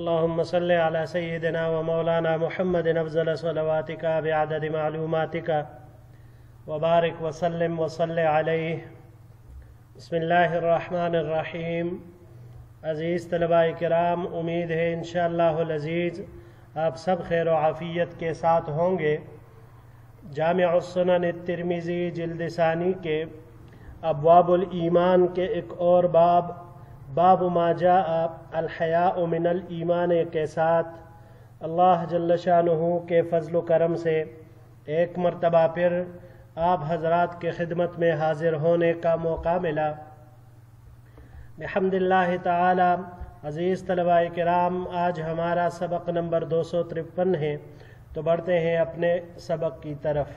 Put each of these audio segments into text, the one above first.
اللهم صل على سيدنا ومولانا محمد أفضل صلواتك بعدد معلوماتك وبارك وسلم وصل عليه. بسم اللہ الرحمن الرحیم. عزیز طلباء کرام، امید ہے انشاءاللہ العزیز آپ سب خیر و عافیت کے ساتھ ہوں گے. جامع السنن الترمذی جلد ثانی کے ابواب الایمان کے ایک اور باب ما جاء الحیاء من الایمان کے ساتھ اللہ جل شانہ کے فضل و کرم سے ایک مرتبہ پھر آپ حضرات کے خدمت میں حاضر ہونے کا موقع ملا. بحمد اللہ تعالی. عزیز طلباء کرام، آج ہمارا سبق نمبر 253 ہے، تو بڑھتے ہیں اپنے سبق کی طرف.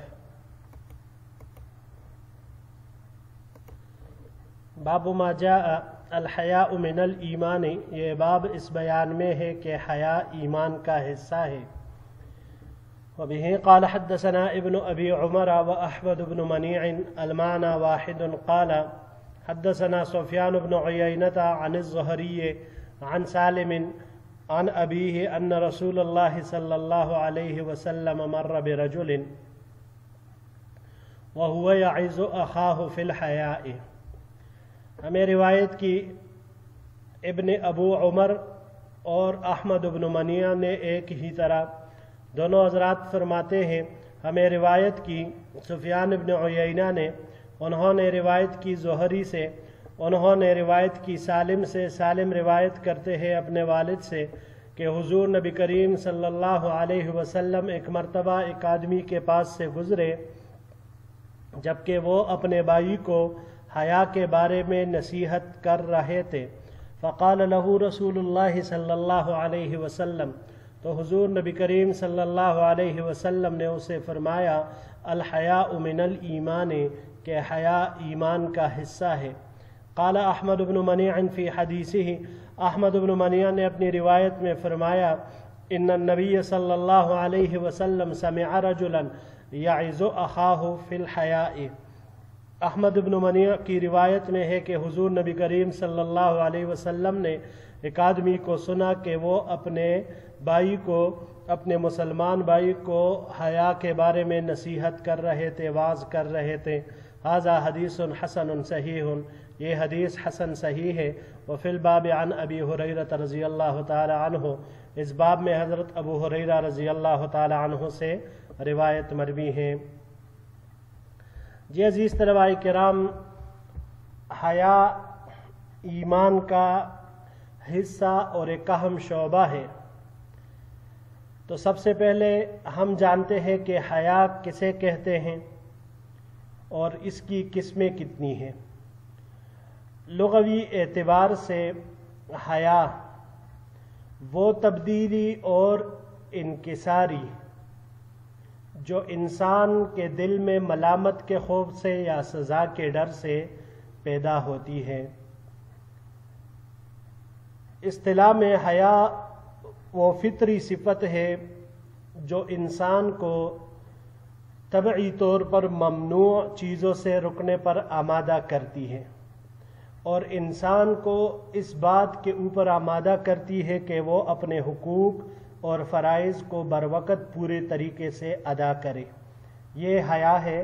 باب ما جاء الحیاء من الایمان. یہ باب اس بیان میں ہے کہ حیا ایمان کا حصہ ہے. وبه قال حدثنا ابن ابي عمر واحمد بن منيع المعنى واحد. قال حدثنا سفيان بن عيينة عن الزهري عن سالم عن أبيه أن رسول الله صلى الله عليه وسلم مر برجل وهو يعظ أخاه في الحياء. ہمیں روایت کی ابن ابو عمر اور احمد بن منیع نے ایک ہی طرح. دونوں حضرات فرماتے ہیں ہمیں روایت کی سفیان بن عیینہ نے، انہوں نے روایت کی زہری سے، انہوں نے روایت کی سالم سے. سالم روایت کرتے ہیں اپنے والد سے کہ حضور نبی کریم صلی اللہ علیہ وسلم ایک مرتبہ ایک آدمی کے پاس سے گزرے جبکہ وہ اپنے بھائی کو حیا کے بارے میں نصیحت کر رہے تھے. فقال له رسول اللہ صلی اللہ علیہ وسلم، تو حضور نبی کریم صلی اللہ علیہ وسلم نے اسے فرمایا الحیاء من الایمان، کہ حیا ایمان کا حصہ ہے. قال احمد بن منیع فی حدیثہ، احمد بن منیع نے اپنی روایت میں فرمایا ان النبی صلی اللہ علیہ وسلم سمع رجلا یعظ اخاہ فی الحیاء. احمد بن منیع کی روایت میں ہے کہ حضور نبی کریم صلی اللہ علیہ وسلم نے ایک آدمی کو سنا کہ وہ اپنے بھائی کو، اپنے مسلمان بھائی کو حیا کے بارے میں نصیحت کر رہے تھے، واعظ کر رہے تھے. ھذا حدیث حسن صحیح، یہ حدیث حسن صحیح ہے. وفی الباب عن ابی ہریرہ رضی اللہ تعالی عنہ، اس باب میں حضرت ابو ہریرہ رضی اللہ تعالی عنہ سے روایت مروی ہے. جی عزیز طلباء کرام، حیا ایمان کا حصہ اور ایک اہم شعبہ ہے. تو سب سے پہلے ہم جانتے ہیں کہ حیا کسے کہتے ہیں اور اس کی قسمیں کتنی ہیں. لغوی اعتبار سے حیا وہ تبدیلی اور انکساری جو انسان کے دل میں ملامت کے خوف سے یا سزا کے ڈر سے پیدا ہوتی ہے. اصطلاح میں حیا وہ فطری صفت ہے جو انسان کو طبعی طور پر ممنوع چیزوں سے رکنے پر آمادہ کرتی ہے، اور انسان کو اس بات کے اوپر آمادہ کرتی ہے کہ وہ اپنے حقوق اور فرائض کو بروقت پورے طریقے سے ادا کرے. یہ حیا ہے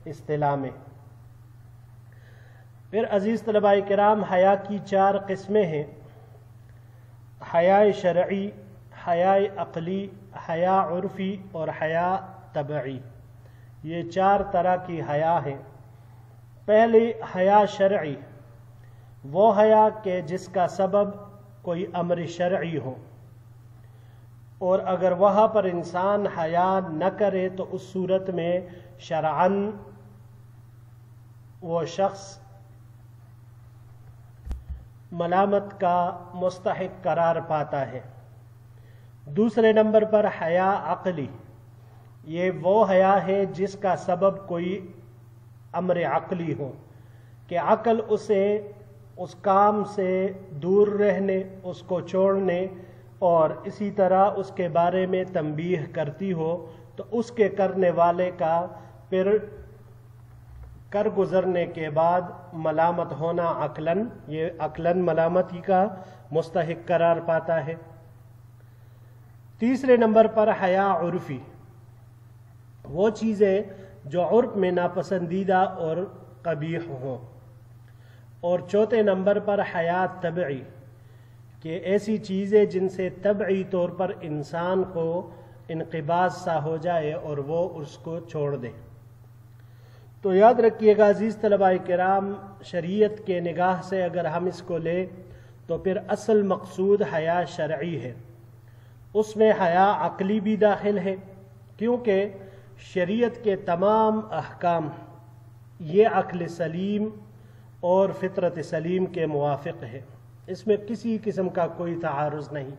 اصطلاح میں. پھر عزیز طلباء کرام، حیا کی 4 قسمیں ہیں: حیا شرعی، حیا عقلی، حیا عرفی اور حیا طبعی. یہ 4 طرح کی حیا ہے. پہلی حیا شرعی، وہ حیا کہ جس کا سبب کوئی امر شرعی ہو، اور اگر وہاں پر انسان حیا نہ کرے تو اس صورت میں شرعاً وہ شخص ملامت کا مستحق قرار پاتا ہے. دوسرے نمبر پر حیا عقلی، یہ وہ حیا ہے جس کا سبب کوئی امر عقلی ہو، کہ عقل اسے اس کام سے دور رہنے، اس کو چھوڑنے اور اسی طرح اس کے بارے میں تنبیہ کرتی ہو، تو اس کے کرنے والے کا پھر کر گزرنے کے بعد ملامت ہونا عقلاً، یہ عقلاً ملامتی کا مستحق قرار پاتا ہے. تیسرے نمبر پر حیا عرفی، وہ چیزیں جو عرف میں ناپسندیدہ اور قبیح ہوں. اور چوتھے نمبر پر حیا طبعی، کہ ایسی چیزیں جن سے طبعی طور پر انسان کو انقباض سا ہو جائے اور وہ اس کو چھوڑ دے. تو یاد رکھیے گا عزیز طلباء کرام، شریعت کے نگاہ سے اگر ہم اس کو لیں تو پھر اصل مقصود حیا شرعی ہے. اس میں حیا عقلی بھی داخل ہے، کیونکہ شریعت کے تمام احکام یہ عقل سلیم اور فطرت سلیم کے موافق ہے. اس میں کسی قسم کا کوئی تعارض نہیں.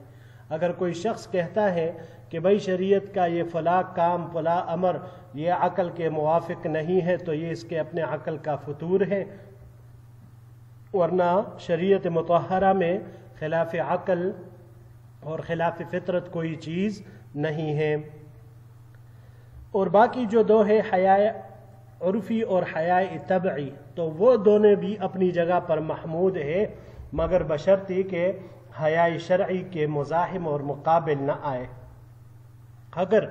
اگر کوئی شخص کہتا ہے کہ بھائی شریعت کا یہ فلاں کام فلاں امر یہ عقل کے موافق نہیں ہے تو یہ اس کے اپنے عقل کا فطور ہے، ورنہ شریعت مطہرہ میں خلاف عقل اور خلاف فطرت کوئی چیز نہیں ہے. اور باقی جو دو ہے حیا عرفی اور حیا طبعی، تو وہ دونوں بھی اپنی جگہ پر محمود ہے، مگر بشرطی کہ حیا شرعی کے مزاحم اور مقابل نہ آئے. اگر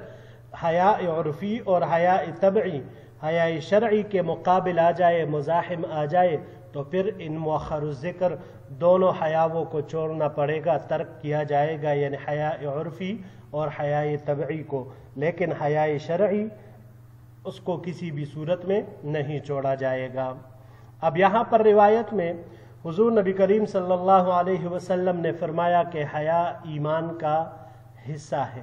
حیا عرفی اور حیا طبعی حیا شرعی کے مقابل آ جائے، مزاحم آ جائے، تو پھر ان مؤخر الذکر دونوں حیاؤں کو چھوڑنا پڑے گا، ترک کیا جائے گا، یعنی حیا عرفی اور حیا طبعی کو. لیکن حیا شرعی اس کو کسی بھی صورت میں نہیں چھوڑا جائے گا. اب یہاں پر روایت میں حضور نبی کریم صلی اللہ علیہ وسلم نے فرمایا کہ حیا ایمان کا حصہ ہے.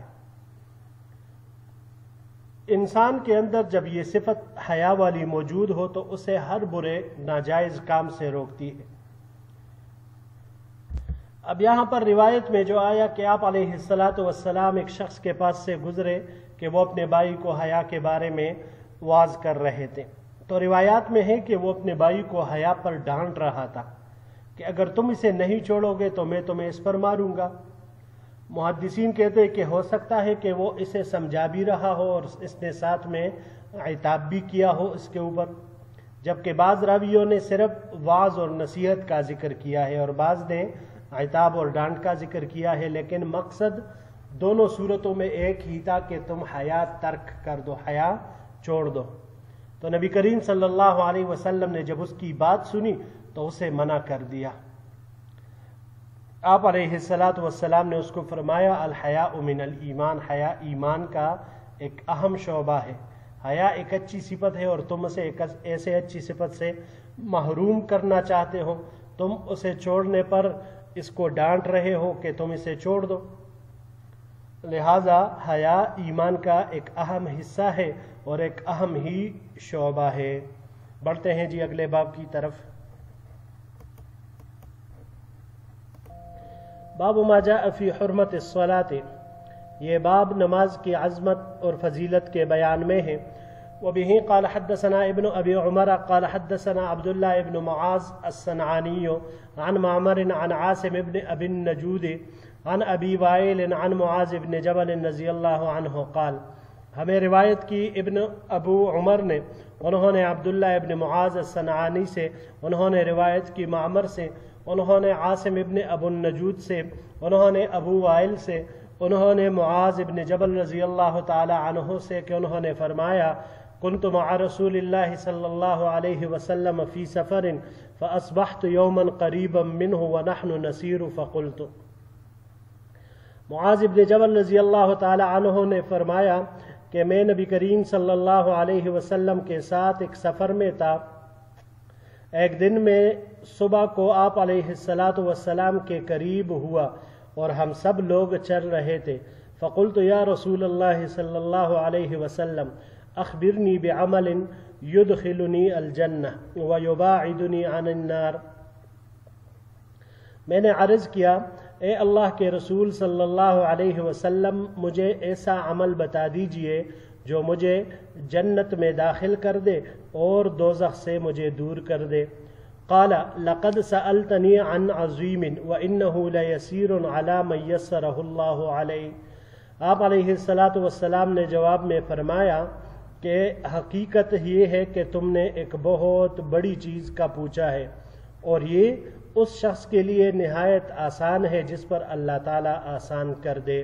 انسان کے اندر جب یہ صفت حیا والی موجود ہو تو اسے ہر برے ناجائز کام سے روکتی ہے. اب یہاں پر روایت میں جو آیا کہ آپ علیہ السلام ایک شخص کے پاس سے گزرے کہ وہ اپنے بھائی کو حیا کے بارے میں واعظ کر رہے تھے. تو روایات میں ہے کہ وہ اپنے بھائی کو حیا پر ڈانٹ رہا تھا کہ اگر تم اسے نہیں چھوڑو گے تو میں تمہیں اس پر ماروں گا. محدثین کہتے ہیں کہ ہو سکتا ہے کہ وہ اسے سمجھا بھی رہا ہو اور اس نے ساتھ میں عتاب بھی کیا ہو اس کے اوپر، جبکہ بعض راویوں نے صرف واعظ اور نصیحت کا ذکر کیا ہے اور بعض نے عتاب اور ڈانٹ کا ذکر کیا ہے. لیکن مقصد دونوں صورتوں میں ایک ہی تھا کہ تم حیا ترک کر دو، حیا چھوڑ دو. تو نبی کریم صلی اللہ علیہ وسلم نے جب اس کی بات سنی تو اسے منع کر دیا. آپ علیہ السلام نے اس کو فرمایا الحیاء من الایمان، حیا ایمان کا ایک اہم شعبہ ہے. حیا ایک اچھی صفت ہے اور تم اسے ایک ایسے اچھی صفت سے محروم کرنا چاہتے ہو، تم اسے چھوڑنے پر اس کو ڈانٹ رہے ہو کہ تم اسے چھوڑ دو. لہذا حیا ایمان کا ایک اہم حصہ ہے اور ایک اہم ہی شعبہ ہے. بڑھتے ہیں جی اگلے باب کی طرف. باب ما جاء فی حرمت الصلاۃ، یہ باب نماز کی عظمت اور فضیلت کے بیان میں ہے. وبه قال حدثنا ابن ابي عمر قال حدثنا عبد الله بن معاذ الصنعاني عن معمر عن عاصم بن ابي النجود عن ابي وائل عن معاذ بن جبل رضی اللہ عنہ قال. ہمیں روایت کی ابن ابو عمر نے، انہوں نے عبداللہ ابن معاذ الصنعانی سے، انہوں نے روایت کی معمر سے، انہوں نے عاصم ابن ابو النجود سے، انہوں نے ابو وائل سے، انہوں نے معاذ ابن جبل رضی اللہ تعالی عنہ سے کہ انہوں نے فرمایا كنت مع رسول اللہ صلی اللہ علیہ وسلم فی سفر فاصبحت یوما قریبا منه ونحن نسیر فقلت. معاذ ابن جبل رضی اللہ تعالی عنہ نے فرمایا کہ میں نبی کریم صلی اللہ علیہ وسلم کے ساتھ ایک سفر میں تھا. ایک دن میں صبح کو آپ علیہ السلام کے قریب ہوا اور ہم سب لوگ چل رہے تھے. فقلت یا رسول اللہ صلی اللہ علیہ وسلم اخبرنی بعمل یدخلنی الجنہ ویباعدنی عن النار. میں نے عرض کیا اے اللہ کے رسول صلی اللہ علیہ وسلم، مجھے ایسا عمل بتا دیجئے جو مجھے جنت میں داخل کر دے اور دوزخ سے مجھے دور کر دے. قال لقد سألتنی عن عظیم وإنه لیسیر علی من یسرہ اللہ علیہ. آپ علیہ السلام نے جواب میں فرمایا کہ حقیقت یہ ہے کہ تم نے ایک بہت بڑی چیز کا پوچھا ہے اور یہ اس شخص کے لیے نہایت آسان ہے جس پر اللہ تعالیٰ آسان کر دے.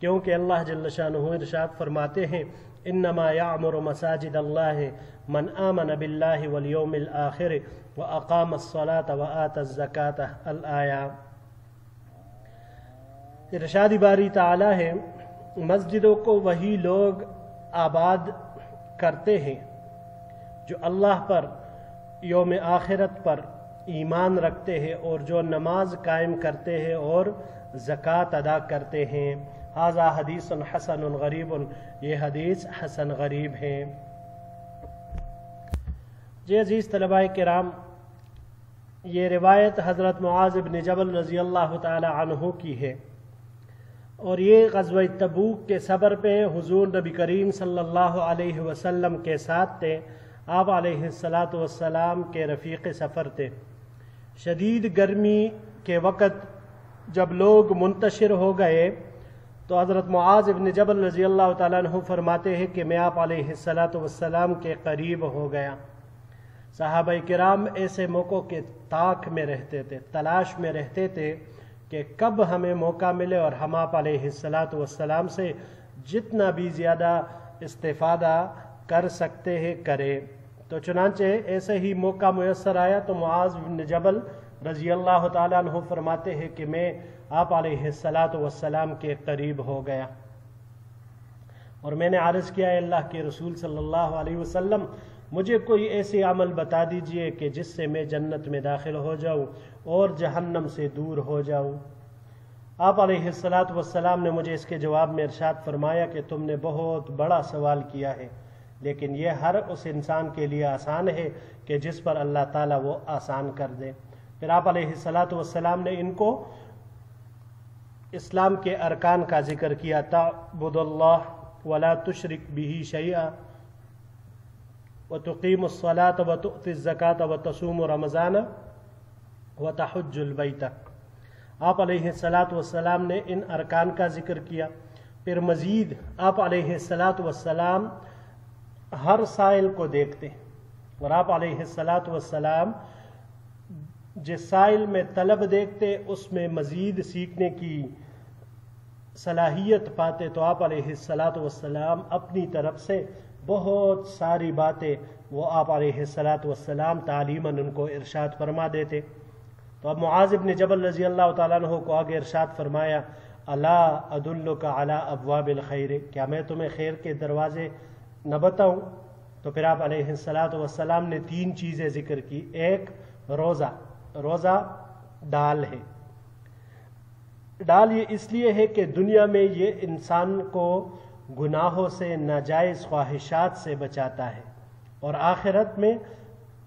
کیونکہ اللہ جل شانہ ارشاد فرماتے ہیں انما یعمر مساجد اللہ من آمن باللہ والیوم الآخر واقام الصلاة وآت الزکاة الآیہ۔ ارشاد باری تعالی ہے مسجدوں کو وہی لوگ آباد کرتے ہیں جو اللہ پر یوم آخرت پر ایمان رکھتے ہیں اور جو نماز قائم کرتے ہیں اور زکوٰۃ ادا کرتے ہیں۔ ھذا حدیث حسن غریب، یہ حدیث حسن غریب ہے۔ جی عزیز طلباء کرام، یہ روایت حضرت معاذ بن جبل رضی اللہ تعالی عنہ کی ہے، اور یہ غزوہ تبوک کے سفر پہ حضور نبی کریم صلی اللہ علیہ وسلم کے ساتھ تھے۔ آپ علیہ السلام کے رفیق سفر تھے۔ شدید گرمی کے وقت جب لوگ منتشر ہو گئے تو حضرت معاذ بن جبل رضی اللہ تعالیٰ عنہ فرماتے ہیں کہ میں آپ علیہ السلام کے قریب ہو گیا۔ صحابہ کرام ایسے موقعوں کے طاق میں رہتے تھے، تلاش میں رہتے تھے کہ کب ہمیں موقع ملے اور ہم آپ علیہ السلام سے جتنا بھی زیادہ استفادہ کر سکتے ہیں کریں۔ تو چنانچہ ایسے ہی موقع میسر آیا تو معاذ بن جبل رضی اللہ تعالیٰ عنہ فرماتے ہیں کہ میں آپ علیہ السلام کے قریب ہو گیا، اور میں نے عرض کیا ہے اللہ کے رسول صلی اللہ علیہ وسلم مجھے کوئی ایسی عمل بتا دیجئے کہ جس سے میں جنت میں داخل ہو جاؤں اور جہنم سے دور ہو جاؤں۔ آپ علیہ السلام نے مجھے اس کے جواب میں ارشاد فرمایا کہ تم نے بہت بڑا سوال کیا ہے، لیکن یہ ہر اس انسان کے لیے آسان ہے کہ جس پر اللہ تعالیٰ وہ آسان کر دے۔ پھر آپ علیہ السلام نے ان کو اسلام کے ارکان کا ذکر کیا، تعبد اللہ ولا تشرک بہ شیئا وتقیم الصلاۃ وتؤتی الزکاۃ وتصوم رمضان وتحج البیت۔ آپ علیہ السلام نے ان ارکان کا ذکر کیا۔ پھر مزید آپ علیہ السلام ہر سائل کو دیکھتے، اور آپ علیہ السلام جس سائل میں طلب دیکھتے اس میں مزید سیکھنے کی صلاحیت پاتے، تو آپ علیہ السلام اپنی طرف سے بہت ساری باتیں وہ آپ علیہ السلام تعلیماً ان کو ارشاد فرما دیتے۔ تو اب معاذ بن جبل رضی اللہ تعالیٰ عنہ کو آگے ارشاد فرمایا الا ادلک علی ابواب الخیر، کیا میں تمہیں خیر کے دروازے نہ بتاؤں؟ تو پھر آپ علیہ السلام نے 3 چیزیں ذکر کی۔ ایک روزہ ڈال ہے، ڈال یہ اس لیے ہے کہ دنیا میں یہ انسان کو گناہوں سے، ناجائز خواہشات سے بچاتا ہے، اور آخرت میں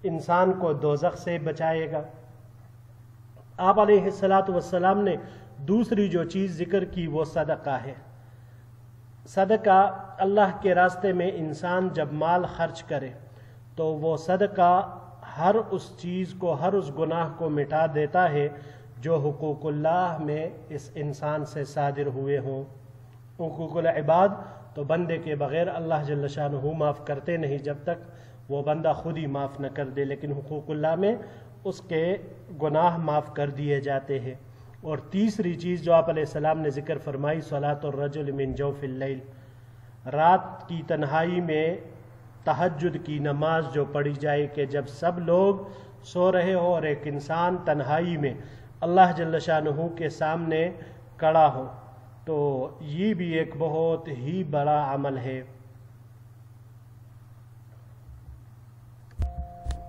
انسان کو دوزخ سے بچائے گا۔ آپ علیہ السلام نے دوسری جو چیز ذکر کی وہ صدقہ ہے۔ صدقہ اللہ کے راستے میں انسان جب مال خرچ کرے تو وہ صدقہ ہر اس چیز کو، ہر اس گناہ کو مٹا دیتا ہے جو حقوق اللہ میں اس انسان سے صادر ہوئے ہوں۔ حقوق العباد تو بندے کے بغیر اللہ جل شانہ معاف کرتے نہیں جب تک وہ بندہ خود ہی معاف نہ کر دے، لیکن حقوق اللہ میں اس کے گناہ معاف کر دیے جاتے ہیں۔ اور تیسری چیز جو آپ علیہ السلام نے ذکر فرمائی صلاۃ الرجل من جوف اللیل، رات کی تنہائی میں تہجد کی نماز جو پڑھی جائے کہ جب سب لوگ سو رہے ہو اور ایک انسان تنہائی میں اللہ جل شانہ کے سامنے کھڑا ہو، تو یہ بھی ایک بہت ہی بڑا عمل ہے۔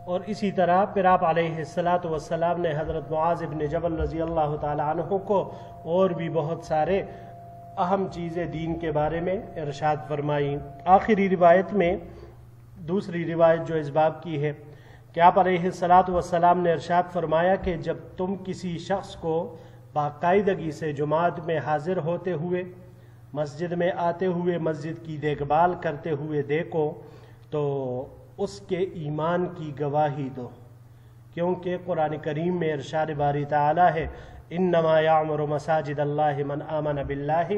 اور اسی طرح پھر آپ علیہ السلام نے حضرت معاذ بن جبل رضی اللہ تعالی عنہ کو اور بھی بہت سارے اہم چیزیں دین کے بارے میں ارشاد فرمائی۔ آخری روایت میں دوسری روایت جو اس باب کی ہے کہ آپ علیہ السلام نے ارشاد فرمایا کہ جب تم کسی شخص کو باقاعدگی سے جماعت میں حاضر ہوتے ہوئے، مسجد میں آتے ہوئے، مسجد کی دیکھ بھال کرتے ہوئے دیکھو تو اس کے ایمان کی گواہی دو، کیونکہ قرآن کریم میں ارشاد باری تعالی ہے انما یعمر مساجد اللہ من آمن باللہ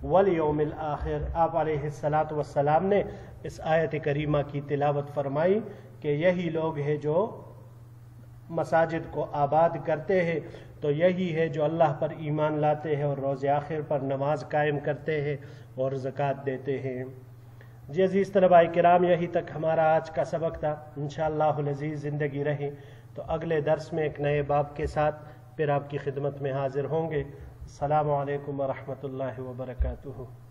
والیوم الآخر۔ آپ علیہ السلام نے اس آیت کریمہ کی تلاوت فرمائی کہ یہی لوگ ہیں جو مساجد کو آباد کرتے ہیں تو یہی ہے جو اللہ پر ایمان لاتے ہیں اور روز آخر پر نماز قائم کرتے ہیں اور زکوٰۃ دیتے ہیں۔ جی عزیز طلباء کرام، یہی تک ہمارا آج کا سبق تھا۔ انشاءاللہ العزیز زندگی رہی تو اگلے درس میں ایک نئے باب کے ساتھ پھر آپ کی خدمت میں حاضر ہوں گے۔ السلام علیکم ورحمۃ اللہ وبرکاتہ۔